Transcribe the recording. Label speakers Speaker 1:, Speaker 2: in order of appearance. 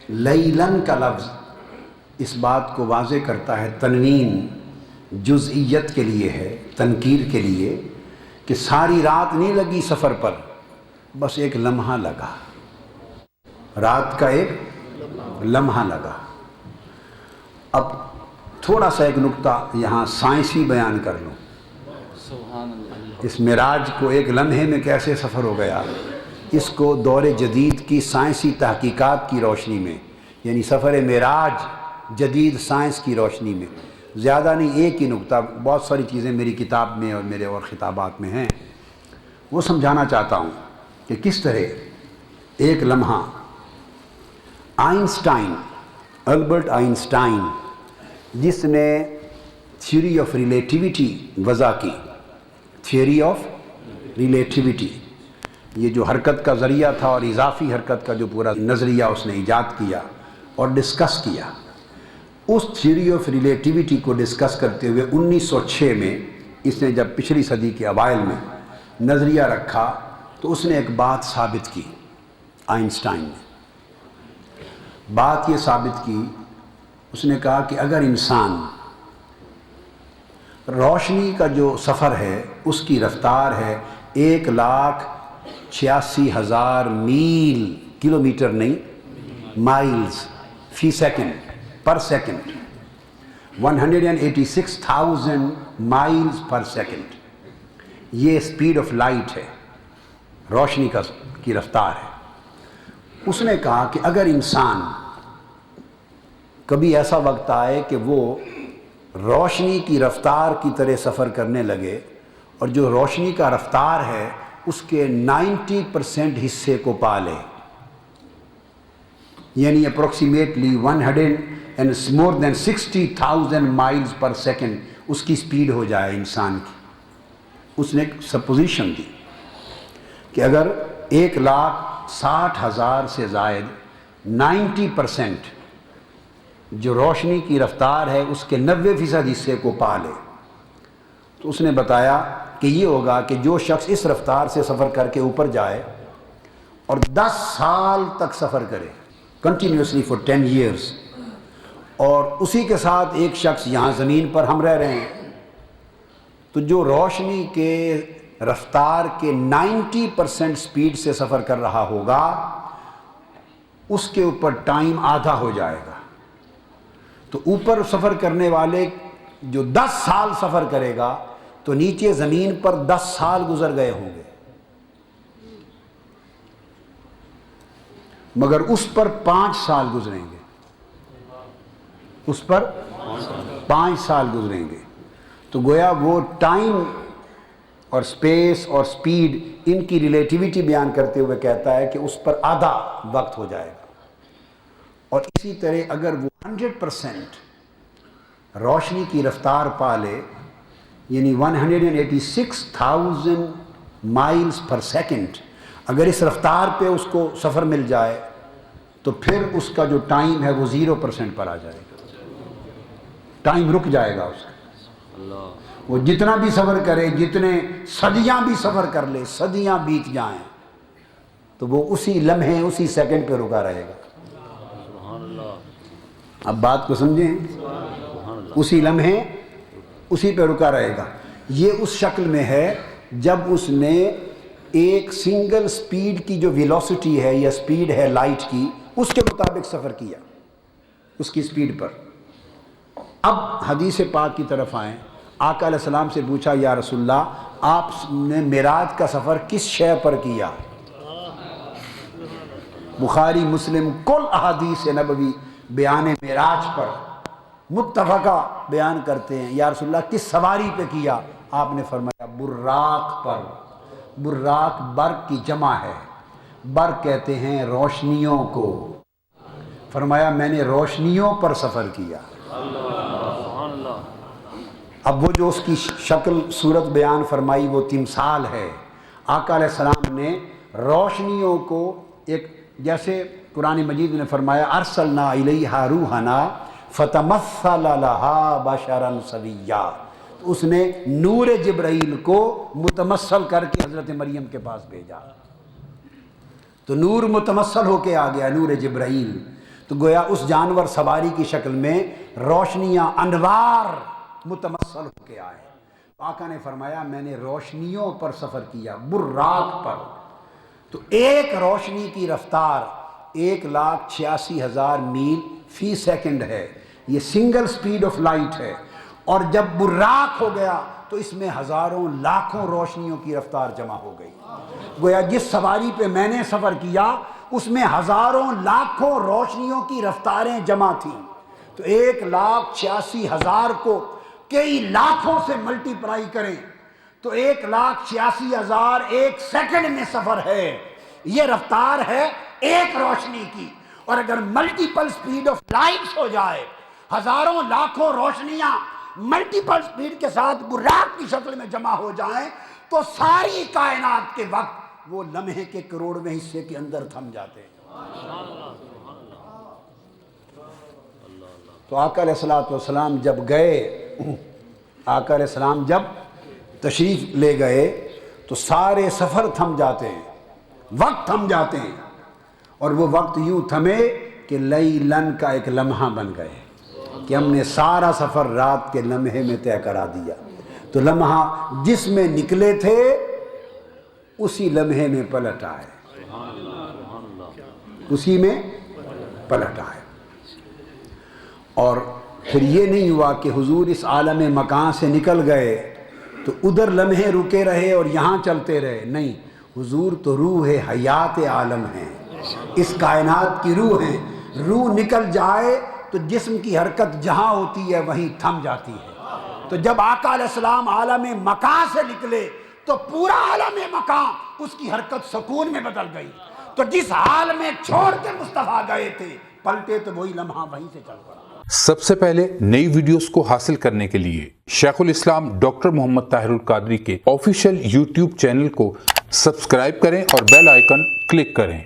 Speaker 1: لیلن کا لفظ اس بات کو واضح کرتا ہے، تنوین جزئیت کے لیے ہے، تنکیر کے لیے، کہ ساری رات نہیں لگی سفر پر، بس ایک لمحہ لگا، رات کا ایک لمحہ لگا۔ اب تھوڑا سا ایک نقطہ یہاں سائنسی بیان کر لوں، اس معراج کو ایک لمحے میں کیسے سفر ہو گیا، اس کو دور جدید کی سائنسی تحقیقات کی روشنی میں، یعنی سفر معراج جدید سائنس کی روشنی میں، زیادہ نہیں ایک ہی نقطہ، بہت ساری چیزیں میری کتاب میں اور میرے اور خطابات میں ہیں، وہ سمجھانا چاہتا ہوں کہ کس طرح ایک لمحہ آئنسٹائن، البرٹ آئنسٹائن، جس نے تھیوری آف ریلیٹیوٹی وضع کی، تھیوری آف ریلیٹیوٹی، یہ جو حرکت کا ذریعہ تھا اور اضافی حرکت کا جو پورا نظریہ اس نے ایجاد کیا اور ڈسکس کیا، اس تھیوری آف ریلیٹیوٹی کو ڈسکس کرتے ہوئے 1906 میں اس نے جب پچھلی صدی کے اوائل میں نظریہ رکھا تو اس نے ایک بات ثابت کی، آئنسٹائن نے بات یہ ثابت کی، اس نے کہا کہ اگر انسان روشنی کا جو سفر ہے اس کی رفتار ہے 1,86,000 میل، کلومیٹر نہیں، مائلز فی second, per second, 186,000 miles per second, یہ سپیڈ آف لائٹ ہے، روشنی کی رفتار ہے۔ اس نے کہا کہ اگر انسان کبھی ایسا وقت آئے کہ وہ روشنی کی رفتار کی طرح سفر کرنے لگے اور جو روشنی کا رفتار ہے اس کے 90% حصے کو پا لے، یعنی اپروکسیمیٹلی 160,000 مائلز پر سیکنڈ اس کی سپیڈ ہو جائے انسان کی، اس نے ایک سپوزیشن دی کہ اگر 1,60,000 سے زائد 90% جو روشنی کی رفتار ہے اس کے 90% حصے کو پا لے، تو اس نے بتایا کہ یہ ہوگا کہ جو شخص اس رفتار سے سفر کر کے اوپر جائے اور 10 سال تک سفر کرے کنٹینیوسلی فار 10 years، اور اسی کے ساتھ ایک شخص یہاں زمین پر ہم رہ رہے ہیں، تو جو روشنی کے رفتار کے 90% سپیڈ سے سفر کر رہا ہوگا اس کے اوپر ٹائم آدھا ہو جائے گا، تو اوپر سفر کرنے والے جو 10 سال سفر کرے گا تو نیچے زمین پر 10 سال گزر گئے ہوں گے، مگر اس پر 5 سال گزریں گے، اس پر 5 سال گزریں گے، تو گویا وہ ٹائم اور سپیس اور سپیڈ ان کی ریلیٹیوٹی بیان کرتے ہوئے کہتا ہے کہ اس پر آدھا وقت ہو جائے گا۔ اور اسی طرح اگر وہ 100% روشنی کی رفتار پا لے، یعنی 186,000 مائلز پر سیکنڈ، اگر اس رفتار پہ اس کو سفر مل جائے تو پھر اس کا جو ٹائم ہے وہ 0% پر آ جائے گا، ٹائم رک جائے گا اس کا، وہ جتنا بھی سفر کرے، جتنے صدیاں بھی سفر کر لے، صدیاں بیت جائیں تو وہ اسی لمحے اسی سیکنڈ پہ رکا رہے گا۔ اب بات کو سمجھیں، اسی لمحے اسی پہ رکا رہے گا۔ یہ اس شکل میں ہے جب اس نے ایک سنگل سپیڈ کی جو ویلوسٹی ہے یا سپیڈ ہے لائٹ کی، اس کے مطابق سفر کیا، اس کی سپیڈ پر۔ اب حدیث پاک کی طرف آئیں، آقا علیہ السلام سے پوچھا یا رسول اللہ آپ نے معراج کا سفر کس شے پر کیا؟ بخاری مسلم کل احادیث نبوی بیان معراج پر متفقہ بیان کرتے ہیں، یا رسول اللہ کس سواری پہ کیا؟ آپ نے فرمایا براق پر۔ براق برق کی جمع ہے، برق کہتے ہیں روشنیوں کو، فرمایا میں نے روشنیوں پر سفر کیا۔ اب وہ جو اس کی شکل صورت بیان فرمائی وہ تمثال ہے، آقا علیہ السلام نے روشنیوں کو ایک، جیسے قرآن مجید نے فرمایا ارسلنا الیہا روحنا فتمثل لہا بشرا سویا، اس نے نور جبرائیل کو متمثل کر کے حضرت مریم کے پاس بھیجا، تو نور متمثل ہو کے آ گیا، نور جبرائیل۔ تو گویا اس جانور سواری کی شکل میں روشنیاں انوار متمثل ہو کے آئے. آقا نے فرمایا میں نے روشنیوں پر سفر کیا، براق پر. تو ایک روشنی کی رفتار 1,86,000 میل فی سیکنڈ ہے. یہ سنگل سپیڈ آف لائٹ ہے. اور جب براق ہو گیا تو اس میں ہزاروں لاکھوں روشنیوں کی رفتار جمع ہو گئی. گویا جس سواری پہ میں نے سفر کیا اس میں ہزاروں لاکھوں روشنیوں کی رفتاریں جمع تھیں. تو 1,86,000 کو کئی لاکھوں سے ملٹی پلائی کریں تو 1,86,000 ایک سیکنڈ میں سفر ہے. یہ رفتار ہے ایک روشنی کی. اور اگر ملٹیپل سپیڈ آف لائٹس ہو جائے، ہزاروں لاکھوں روشنیاں ملٹیپل سپیڈ کے ساتھ براق کی شکل میں جمع ہو جائیں تو ساری کائنات کے وقت وہ لمحے کے کروڑویں حصے کے اندر تھم جاتے ہیں. تو آقا علیہ السلام جب گئے، آقا علیہ السلام جب تشریف لے گئے تو سارے سفر تھم جاتے ہیں، وقت تھم جاتے ہیں. اور وہ وقت یوں تھمے کہ لیلن کا ایک لمحہ بن گئے کہ ہم نے سارا سفر رات کے لمحے میں طے کرا دیا. تو لمحہ جس میں نکلے تھے اسی لمحے میں پلٹ آئے، اسی میں پلٹ آئے. اور پھر یہ نہیں ہوا کہ حضور اس عالم مکان سے نکل گئے تو ادھر لمحے رکے رہے اور یہاں چلتے رہے. نہیں، حضور تو روح حیات عالم ہیں، اس کائنات کی روح ہیں. روح نکل جائے تو جسم کی حرکت جہاں ہوتی ہے وہیں تھم جاتی ہے. تو جب آقا علیہ السلام عالم مکان سے نکلے تو پورا عالم مکان اس کی حرکت سکون میں بدل گئی. تو جس حال میں چھوڑ کے مصطفیٰ گئے تھے پلٹے تو وہی لمحہ وہیں سے چل پڑا.
Speaker 2: سب سے پہلے نئی ویڈیوز کو حاصل کرنے کے لیے شیخ الاسلام ڈاکٹر محمد طاہر القادری کے آفیشیل یوٹیوب چینل کو سبسکرائب کریں اور بیل آئیکن کلک کریں.